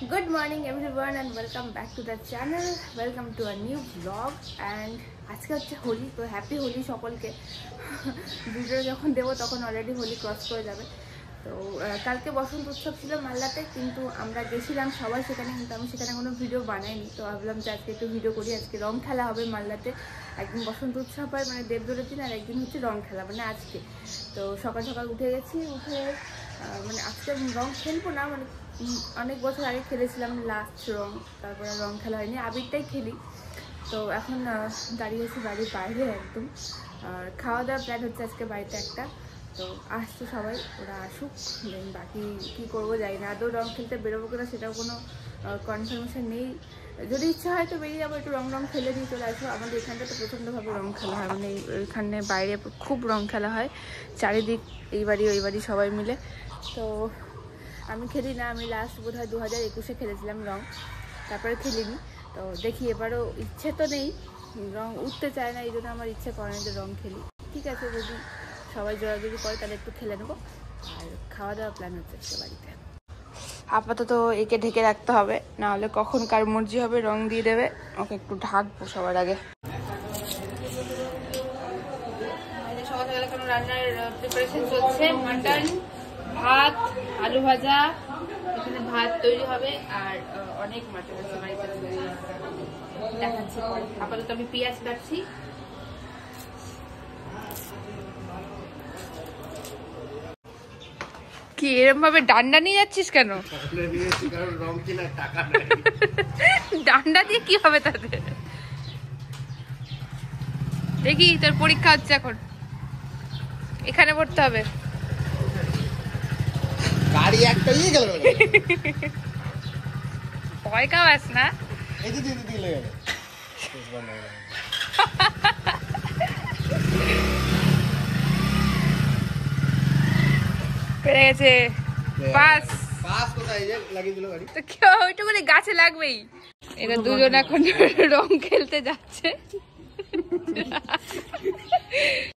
Good morning everyone and welcome back to the channel. Welcome to a new vlog and আজকে হচ্ছে হোলি, তো happy Holi সকলকে। Video যখন দেবো তখন অলরেডি হোলি ক্রস করে যাবে। তো কালকে বসন্ত উৎসব ছিল মালদাতে, কিন্তু আমরা গেছিলাম সবাই সেখানে, কিন্তু আমি সেখানে কোনো ভিডিও বানাইনি। তো ভাবলাম যে আজকে একটু ভিডিও করি। আজকে রং খেলা হবে মালদাতে, একদিন বসন্ত উৎসব হয় মানে দেবদোলের দিন, আর একদিন হচ্ছে রং খেলা মানে আজকে। তো সকাল সকাল উঠে গেছি, উঠে মানে আজকে রং খেলবো না, মানে অনেক বছর আগে খেলেছিলাম লাস্ট রং, তারপরে রং খেলা হয়নি, আবিরটাই খেলি। তো এখন দাঁড়িয়েছি বাড়ির বাইরে একদম। আর খাওয়া দাওয়ার প্ল্যান হচ্ছে আজকে বাড়িতে একটা, তো আসছে সবাই, ওরা আসুক, দেন বাকি কী করবো জানি না। আদৌ রং খেলতে বেরোবো কিনা সেটাও কোনো কনফার্মেশন নেই। যদি ইচ্ছা হয় তো বেরিয়ে যাবো, একটু রং খেলে দিয়ে চলে আসবো। আমাদের এখানটা তো প্রচণ্ডভাবে রং খেলা হয়, মানে এখানে বাইরে খুব রং খেলা হয় চারিদিক, এই বাড়ি ওই বাড়ি সবাই মিলে। তো আমি খেলি না, আমি লাস্ট বোধহয় 2021-এ খেলেছিলাম রং, তারপরে খেলিনি। তো দেখি এবারও ইচ্ছে তো নেই, রং উঠতে চায় না, এই জন্য আমার ইচ্ছে করে না যে রং খেলি। ঠিক আছে, যদি সবাই জোরাজোরি করে তাহলে একটু খেলে নেবো। আর খাওয়া দাওয়া প্ল্যান হচ্ছে আজকে বাড়িতে। আপাতত একে ঢেকে রাখতে হবে, না হলে কখন কার মর্জি হবে রং দিয়ে দেবে। ওকে একটু ঢাকবো সবার আগে। সকাল সকাল এখন রান্নার প্রিপারেশন চলছে। মাটন, ভাত, আলু ভাজা, এখানে ভাত তৈরি হবে, আর অনেক মাটন আছে বাড়িতে, দেখাচ্ছি পরে। আপাতত আমি পেঁয়াজ কাটছি। কি এরকম ভাবে ডান্ডা নিয়ে যাচ্ছিস কেন? ডান্ডা দিয়ে কি হবে তাদের? দেখি তোর পরীক্ষা হচ্ছে এখন, এখানে পড়তে হবে। গাড়ি একটা ইয়ে গেল ভয় কাওয়াস না, এই যে দিদি দিলে গেল পেরে গেছে। পাস পাস কোথায় যে লাগিয়ে দিল গাড়ি, তো কেউ ওইটুকু গাছে লাগবেই। এরা দুজন এখন রং খেলতে যাচ্ছে।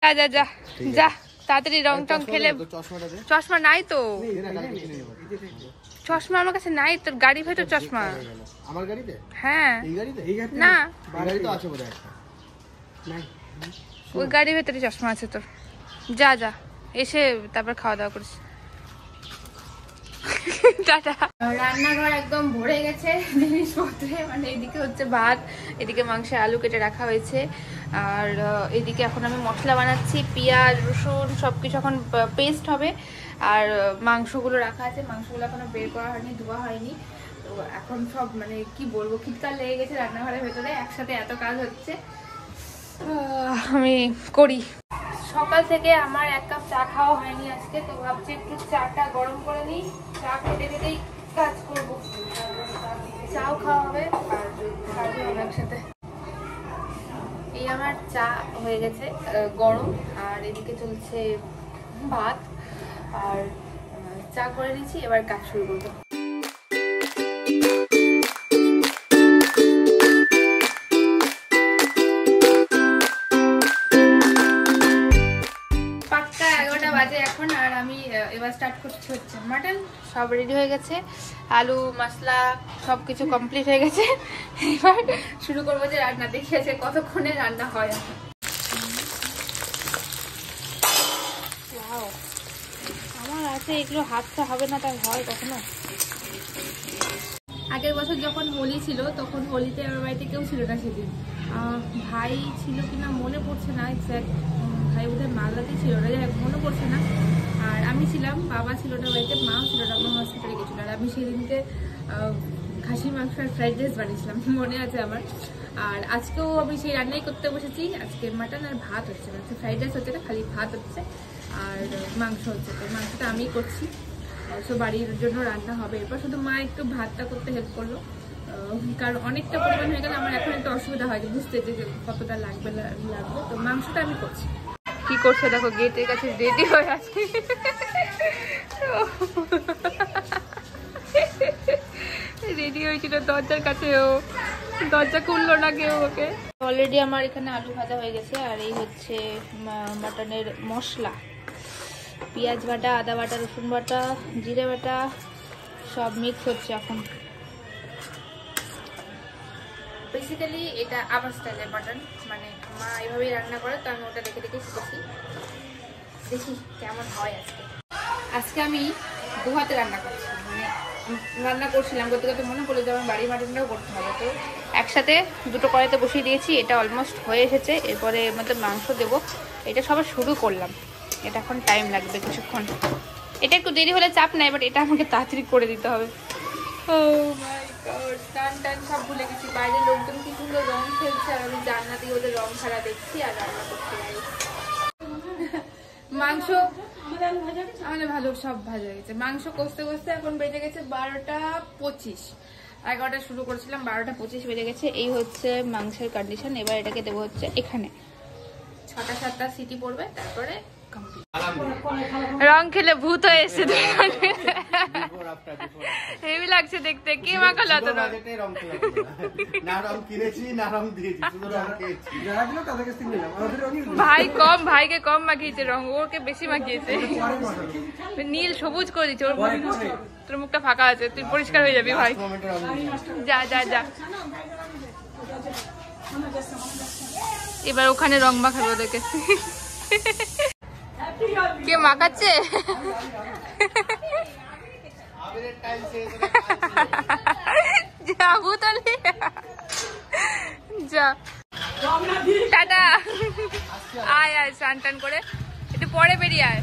যা যা যা যা তাড়াতাড়ি রং টং খেলে। চশমা নাই তো, চশমা আমার কাছে নাই। তোর গাড়ি ভেতর চশমা? আমার গাড়িতে? হ্যাঁ। এই গাড়িতে? না, গাড়ি তো আছে বোধহয় একটা। ওই গাড়ির ভেতরে চশমা আছে তোর। যা যা, এসে তারপর খাওয়া দাওয়া করিস। টাটা। রান্নাঘর একদম ভরে গেছে জিনিসপত্রে, মানে এদিকে হচ্ছে ভাত, এদিকে মাংসে আলু কেটে রাখা হয়েছে, আর এদিকে এখন আমি মশলা বানাচ্ছি। পেঁয়াজ রসুন সবকিছু এখন পেস্ট হবে, আর মাংসগুলো রাখা আছে, মাংসগুলো এখনো বের করা হয়নি, ধোয়া হয়নি। তো এখন সব মানে কি বলবো, খিটকার লেগে গেছে রান্নাঘরের ভেতরে, একসাথে এত কাজ হচ্ছে। আমি করি। সকাল থেকে আমার এক কাপ চা খাওয়া হয়নি আজকে, তো ভাবছি একটু চাটা গরম করে নিই, চা খেতে খেতেই কাজ করবো। চাও খাওয়া হবে আর কাজও হবে একসাথে। এই আমার চা হয়ে গেছে গরম, আর এদিকে চলছে ভাত, আর চা করে নিচ্ছি, এবার কাজ শুরু করবো। বাজে এখন, আর আমি এবার স্টার্ট করছি হচ্ছে মাটন। সব রেডি হয়ে গেছে, আলু মশলা সবকিছু কমপ্লিট হয়ে গেছে। এবার শুরু করবো যে রান্না, দেখি আছে কতক্ষণে রান্না হয়। আমার আছে এগুলো, হাতটা হবে না তার হয় কখনো। আগের বছর যখন হোলি ছিল তখন হোলিতে আমার বাড়িতে কেউ ছিল না সেদিন, ভাই ছিল কিনা মনে পড়ছে না এক্স্যাক্ট, ভাই বোধহয় মালদাতেই ছিল না, যাই মনে পড়ছে না। আর আমি ছিলাম, বাবা ছিল না বাড়িতে, মাও ছিল না, আমার হসপিটালে গেছিল। আর আমি সেদিনকে খাসির মাংস আর ফ্রাইড রাইস বানিয়েছিলাম, মনে আছে আমার। আর আজকেও আমি সেই রান্নাই করতে বসেছি। আজকে মাটন আর ভাত হচ্ছে, মানে ফ্রাইড রাইস হচ্ছে না, খালি ভাত হচ্ছে আর মাংস হচ্ছে। তো মাংসটা আমিই করছি, সো বাড়ির জন্য রান্না হবে। এরপর শুধু মা একটু ভাতটা করতে হেল্প করলো, কারণ অনেকটা পরিমাণ হয়ে গেলে আমার এখন একটু অসুবিধা হয় বুঝতে যে কতটা লাগবে। তো মাংসটা আমি করছি। কি করছে দেখো, গেটের কাছে রেডি হয়ে আছে। রেডি হয়েছিল দরজার কাছে, ও দরজা খুললো না কেউ ওকে। অলরেডি আমার এখানে আলু ভাজা হয়ে গেছে, আর এই হচ্ছে মাটনের মশলা। পেঁয়াজ বাটা, আদা বাটা, রসুন বাটা, জিরে বাটা সব মিক্স হচ্ছে এখন। বেসিক্যালি এটা আমার স্টাইলের মাটন, মানে মা এইভাবেই রান্না করে, তো আমি ওটা দেখে দেখে শিখেছি। দেখি কেমন হয় আজকে। আজকে আমি দু হাতে রান্না করছি, মানে রান্না করছিলাম করতে করতে মনে পড়লো যে আমার বাড়ি মাটনটাও করতে হবে, তো একসাথে দুটো কড়াইতে বসিয়ে দিয়েছি। এটা অলমোস্ট হয়ে এসেছে, এরপরে এর মধ্যে মাংস দেবো। এটা সবার শুরু করলাম, এটা এখন টাইম লাগবে কিছুক্ষণ। এটা একটু দেরি হলে চাপ নাই, বাট এটা আমাকে তাড়াতাড়ি করে দিতে হবে। ও মাই গড, টান টান সব ভুলে গেছি। বাইরের লোকজন কি সুন্দর রং খেলছে, আর আমি জানলা দিয়ে ওদের রং খেলা দেখছি আর রান্না করতে যাই। মাংস আমাদের ভালো সব ভাজা হয়ে গেছে। মাংস কষতে কষতে এখন বেজে গেছে 12:25। 11টা শুরু করেছিলাম, 12:25 বেজে গেছে। এই হচ্ছে মাংসের কন্ডিশন। এবার এটাকে দেবো হচ্ছে এখানে, 6টা-7টা সিটি পড়বে, তারপরে রং খেলে ভূত হয়ে এসছে। হেভি লাগছে দেখতে। কে মাখালো এত রং? ভাই কম, ভাইকে কম মাখিয়েছে রং, ওকে বেশি মাখিয়েছে। নীল সবুজ করে দিচ্ছে ওর। তোর মুখটা ফাঁকা আছে, তুই পরিষ্কার হয়ে যাবি ভাই। যা যা যা, এবার ওখানে রং মাখাবে ওদেরকে। কে মাখাচ্ছে? যাবো তাহলে, যা টাটা। আয় আয় স্নান টান করে একটু পরে বেরিয়ে আয়।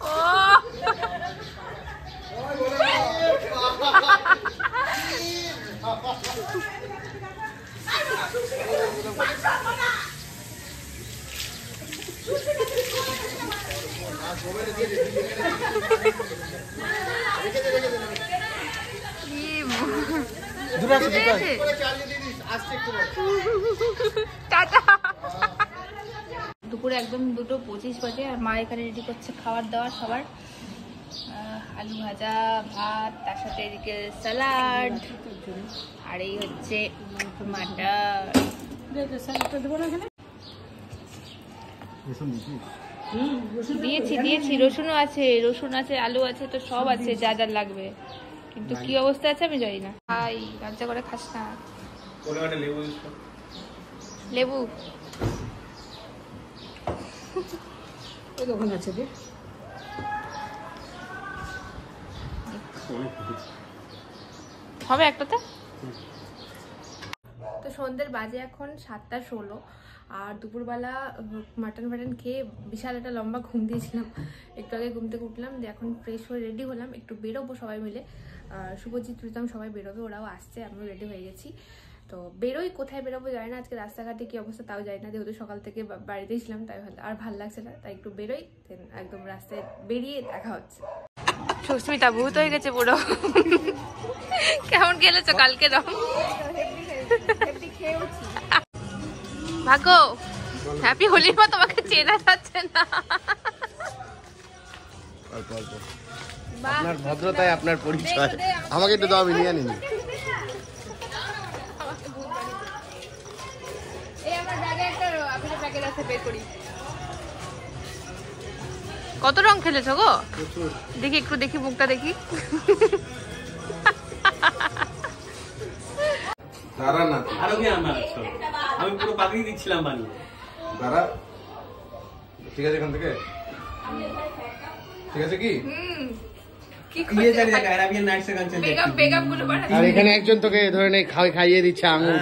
ও দুপুরে একদম 2:25 বাজে, আর মা এখানে রেডি করছে খাবার দাবার সবার। আলু ভাজা, ভাত, তার সাথে এদিকে স্যালাড, আর এই হচ্ছে দিয়েছি রসুনও আছে, রসুন আছে, আলু আছে, তো সব আছে যা যা লাগবে, কিন্তু কি অবস্থা আছে আমি জানি না। ভাই লজ্জা করে খাস না। লেবু হবে একটাতে। তো সন্ধ্যের বাজে এখন 7:16, আর দুপুরবেলা মাটন খেয়ে বিশাল একটা লম্বা ঘুম দিয়েছিলাম। একটু আগে ঘুম থেকে উঠলাম, দিয়ে এখন ফ্রেশ হয়ে রেডি হলাম, একটু বেরোবো সবাই মিলে। শুভজিৎ প্রীতম সবাই বেরোবে, ওরাও আসছে, আমিও রেডি হয়ে গেছি। তো বেরোই, কোথায় বেরোবো জানি না, আজকে রাস্তাঘাটে কি অবস্থা তাও জানি না, যেহেতু সকাল থেকে বাড়িতেই ছিলাম, তাই আর ভাল লাগছে না, তাই একটু বেরোই, একদম রাস্তায় বেরিয়ে দেখা হচ্ছে। সুস্মিতা ভূত হয়ে গেছে পুরো। কেমন খেলেছো কালকে রং? ভাগো, হ্যাপি হোলি মা, তোমাকে চেনা যাচ্ছে না। আপনার ভদ্রতায় আপনার পরিচয়, আমাকে একটু দাও, আমি নিয়ে নিন। কত রং খেলেছো গো? দেখি একটু, দেখি মুখটা দেখি। দাঁড়া না, আরো কি আমি পুরো পাকিয়ে দিচ্ছিলাম বানিয়ে। দাঁড়া, ঠিক আছে এখান থেকে, ঠিক আছে কি? আর এখানে একজন তোকে এ ধরনের খাইয়ে দিচ্ছে আঙুল।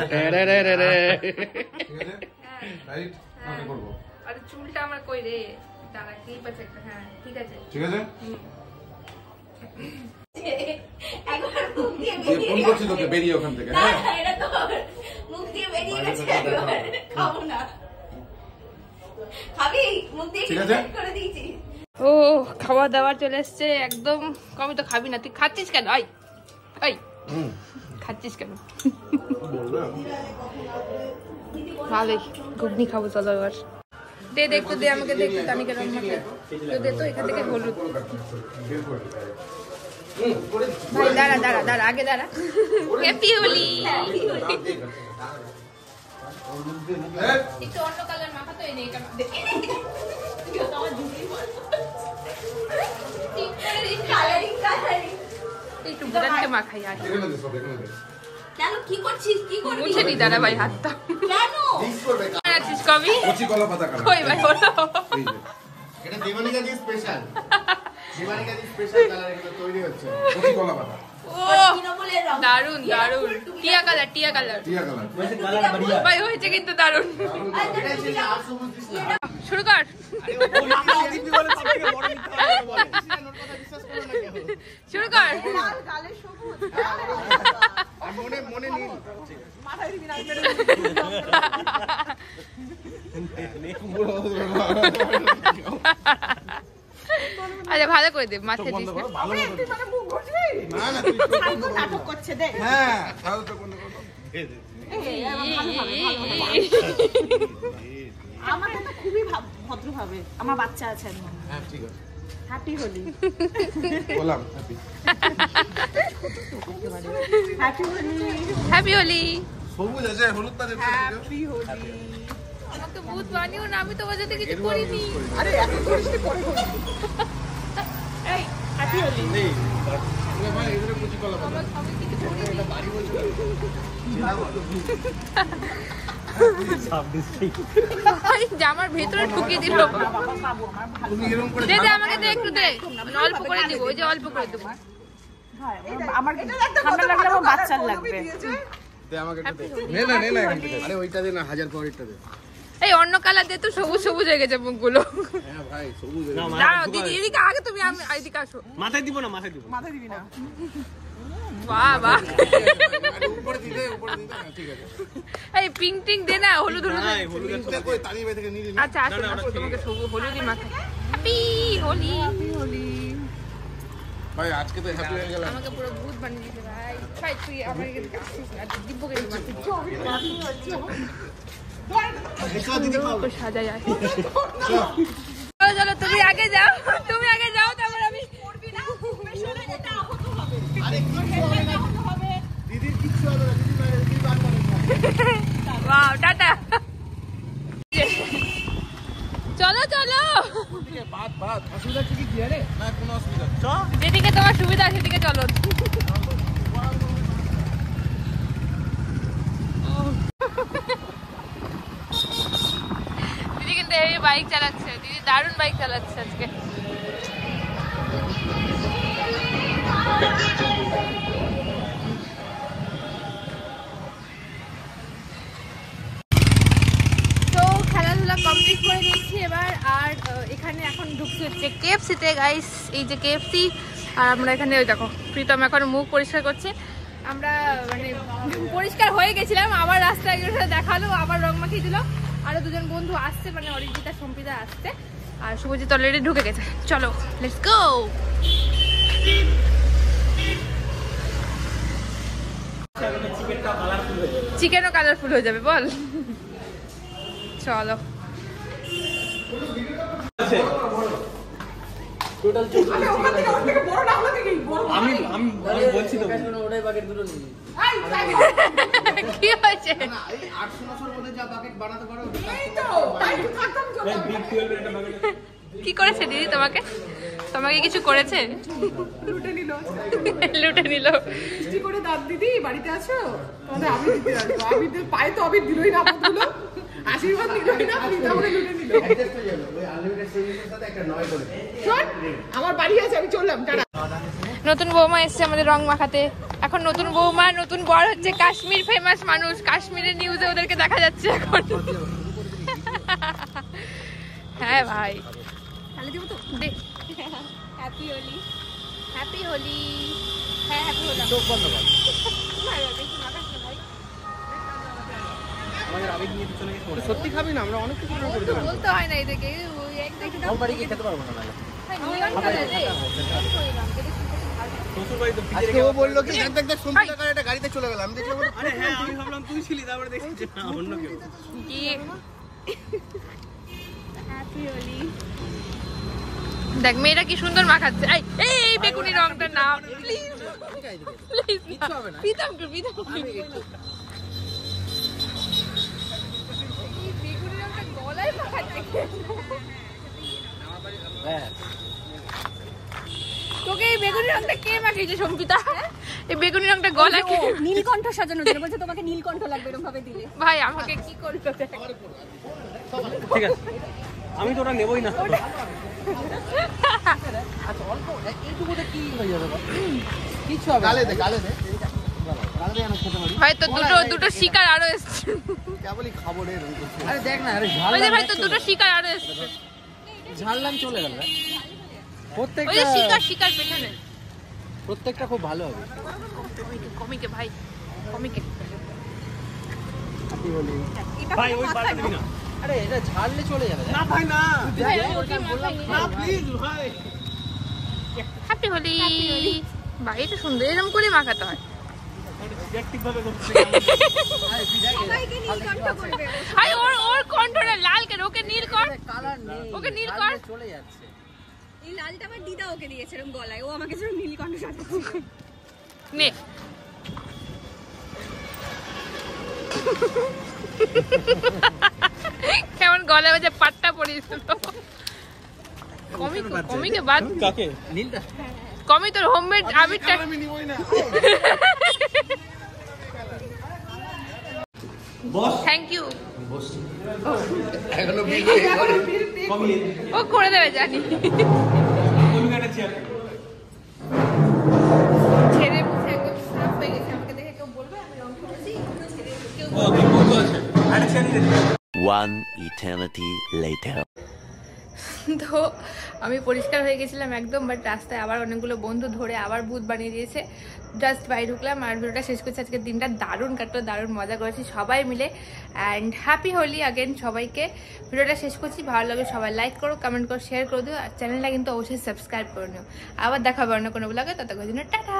আর চুলটা আমার কই রে? দাঁড়া, ক্লিপ আছে একটা। হ্যাঁ ঠিক আছে, ঠিক আছে। ফোন করছি তোকে, বেরিয়ে ওখান থেকে। মুখ দিয়ে বেরিয়ে গেছে, খাবো না, খাবি? মুখ দিয়ে করে দিয়েছি। ও খাওয়া দাওয়া চলে এসছে একদম। কমই তো খাবি না, তুই খাচ্ছিস কেন? খাচ্ছিস কেন? ভালোই, ঘুগনি খাবো চলো এবার। দে একটু দে, আমাকে দে একটু, তানিকে রং মাখে দে তো, এখান থেকে হলুদ। ভাই দাঁড়া দাঁড়া দাঁড়া, আগে দাঁড়া। হ্যাপি হোলি। একটু অন্য কালার মাখা তো, এই নে এটা। একটু বুদানকে মাখাই আর কেন কি করছিস কি করবি মুছে নি দাঁড়া ভাই হাতটা কেন আছিস কবি কচি কলা পাতা কাটা কই ভাই বলো এটা দেবানিকা দি স্পেশাল দেবানিকা দি স্পেশাল কালার এগুলো তৈরি হচ্ছে কচি কলা পাতা ও দারুন দারুন টিয়া কালার টিয়া কালার वैसे कलर बढ़िया ভাই হয়েছে কিন্তু দারুন এটা শেষে আর সবুজ দিস না শুরু কর শুরু কর আর মনে মনে নীল আচ্ছা ভালো করে দে মাছে দিস না। না না তুই হ্যাঁ তাহলে তো বন্ধ করো আমাকে তো খুবই ভদ্রভাবে আমার বাচ্চা আছে এখন হ্যাঁ ঠিক আছে হ্যাপি হোলি বললাম happy happy Holi happy Holi সবুজ আছে হলুদ পাতা হ্যাপি হোলি আমাকে ভূত বানিও না আমি তোমার সাথে কিছু করিনি আরে এত করিস নি পরে হোলি এই হ্যাপি হোলি ভাই এগুলো কচি কলা পাতা আমি কিছু করিনি ভাই জামার ভেতরে ঢুকিয়ে দিল তুমি এরকম করে দে দে আমাকে দে একটু দে আমি অল্প করে দিব ওই যে অল্প করে দেবো আমার ঠান্ডা লাগলে আমার বাচ্চার লাগবে দে আমাকে একটু দে নে না এখান থেকে আরে ওইটা দে না হাজার পাউডারটা দে এই অন্য কালার দিয়ে তো সবুজ সবুজ হয়ে গেছে মুখগুলো হ্যাঁ ভাই সবুজ দাঁড়াও দিদি এদিকে আগে তুমি আমি এদিকে আসো মাথায় দিব না মাথায় দিব মাথা দিবি না বাহ বাহ উপরে দিতে ঠিক আছে এই পিঙ্ক টিং দে না হলুদ হলুদ না হলুদ এটা কই তালি বাই থেকে নিয়ে আচ্ছা আসো আসো তোমাকে সবুজ হলুদই মাখা হ্যাপি হোলি ভাই আজকে তো হ্যাপি হয়ে গেল আমাকে পুরো ভূত বানিয়ে দিতে ভাই ভাই তুই আমার এদিকে আসিস না দিব্যকে মারতে সাজাই আসি চলো চলো তুমি আগে যাও তারপর আমি দিদির কিচ্ছু হবে না দিদি বাইরে দিদি বার করে ওয়াও টাটা চলো চলো বাদ অসুবিধা কি কি আরে না কোনো অসুবিধা যেদিকে তোমার সুবিধা সেদিকে চলো দিদি কিন্তু এই বাইক চালাচ্ছে দিদি দারুণ বাইক চালাচ্ছে আজকে তো খেলাধুলা কমপ্লিট করে নিয়েছি এবার আর এখানে এখন ঢুকছি হচ্ছে কেএফসিতে গাইস এই যে কেএফসি আর আমরা এখানে ওই দেখো প্রীতম এখন মুখ পরিষ্কার করছে আমরা মানে পরিষ্কার হয়ে গেছিলাম আবার রাস্তায় একজনের সাথে দেখালো আবার রং মাখিয়ে দিল আরো দুজন বন্ধু আসছে মানে অরিজিতা সম্পিতা আসছে আর শুভজিৎ অলরেডি ঢুকে গেছে চলো লেটস গো চিকেনও কালারফুল হয়ে যাবে বল চলো আমি বলছি তো কি হয়েছে না এই 800-900 মধ্যে যা বাকেট বানাতে পারো কি করেছে দিদি তোমাকে তোমাকে কিছু করেছে লুটে নিল মিষ্টি করে দাঁত দিদি বাড়িতে আছো তাহলে আমি দিতে আসবো আমি পায়ে তো আমি দিলই না বললো আশীর্বাদ নিলই না তাহলে লুটে নিল অ্যাডজাস্ট হয়ে যাবে ওই আনলিমিটেড সার্ভিসের সাথে একটা নয় করে শোন আমার বাড়ি আছে আমি চললাম টাটা নতুন বৌমা এসছে আমাদের রং মাখাতে এখন নতুন বৌমা নতুন বর হচ্ছে কাশ্মীর ফেমাস মানুষ কাশ্মীরের নিউজে ওদেরকে দেখা যাচ্ছে এখন হ্যাঁ ভাই তাহলে দেবো তো দে হ্যাপি হোলি হ্যাপি হোলি হ্যাঁ হ্যাপি হোলি চোখ বন্ধ কর আমাদের আবেগ নিয়ে পিছনে গিয়ে সত্যি খাবি না আমরা অনেক কিছু করে দিলাম বলতে হয় না এদিকে ওই এক দেখে দাও বাড়ি গিয়ে খেতে পারবো না নিয়ন কালার রে শ্বশুর বাড়ি তো আজকে ও বললো কি দেখ দেখ শুনতে টাকা একটা গাড়িতে চলে গেল আমি দেখলাম আরে হ্যাঁ আমি ভাবলাম তুই ছিলি তারপরে দেখছি যে না অন্য কেউ কি হ্যাপি হোলি দেখ মেয়েটা কি সুন্দর মাখাচ্ছে এই এই বেগুনি রংটা না প্লিজ প্লিজ কিচ্ছু হবে না পিতাম এই বেগুনি রংটা গলায় মাখাচ্ছে হ্যাঁ তোকে এই বেগুনি রংটা কে মাখিয়েছে সম্পিতা এই বেগুনি রংটা গলা কি নীলকণ্ঠ সাজানোর জন্য বলছে তোমাকে নীলকণ্ঠ লাগবে এরকম ভাবে দিলে। ভাই আমাকে কি করলো দেখ। ঠিক আছে আমি তো ওটা নেবই না। গালে দে গালে দে গালে দে আমি খেতে পারি ভাই তো দুটো শিকার আরো এসছে। কেবলই খাবো রে এরকম করছিস। আরে দেখ না, আরে ওই যে ভাই তো দুটো শিকার আরো এসছে। ঝাড়লাম চলে গেল। ওই প্রত্যেকটা যে শিকার পেছনে। প্রত্যেকটা খুব ভালো হবে। কমিকে ভাই কমিকে। ভাই ওই বারটা দিবি না। আরে এটা ঝাড়লে চলে যাবে। না ভাই না। না প্লিজ ভাই। হ্যাপি হোলি। ভাই এটা সুন্দর এরকম করে মাখাতে হয়। ব্যক্তিক ভাবে করছি। সবাইকে নীলকণ্ঠ করবে। ভাই ওর কণ্ঠটা লাল কেন? ওকে নীল কর। কালার নেই। ওকে নীল কর। চলে যাচ্ছে। এই লালটা আমার দিদা ওকে দিয়েছে এরকম গলায়, ও আমাকে যেরকম নীলকণ্ঠ সাজাচ্ছে। নে কেমন গলায় যে পাট্টা পরিয়েছিল। কমিকে বাদ। কাকে? নীলটা কমি তোর হোমমেড আবিরটা। Boss thank you. এখনো ভিডিও করে কমিয়ে ও করে দেবে জানি। কমিয়ে একটা চেয়ার। ছেড়ে বসে একদম খারাপ হয়ে গেছে। আমাকে দেখে কেউ বলবে আমি রং করেছি? কেউ ওকে বন্ধু আছে। একটা চেয়ার নিয়ে দে। One eternity later. তো আমি পরিষ্কার হয়ে গেছিলাম একদম, বাট রাস্তায় আবার অনেকগুলো বন্ধু ধরে আবার ভূত বানিয়ে দিয়েছে। জাস্ট বাইরে ঢুকলাম আর ভিডিওটা শেষ করছি। আজকের দিনটা দারুণ কাটলো, দারুণ মজা করেছি সবাই মিলে। অ্যান্ড হ্যাপি হোলি আগেন সবাইকে। ভিডিওটা শেষ করছি, ভালো লাগে সবাই লাইক করো, কমেন্ট করো, শেয়ার করে দিও। আর চ্যানেলটা কিন্তু অবশ্যই সাবস্ক্রাইব করে নিও। আবার দেখা হবে অন্য কোনো ব্লগে, ততক্ষণ জন্য টাটা।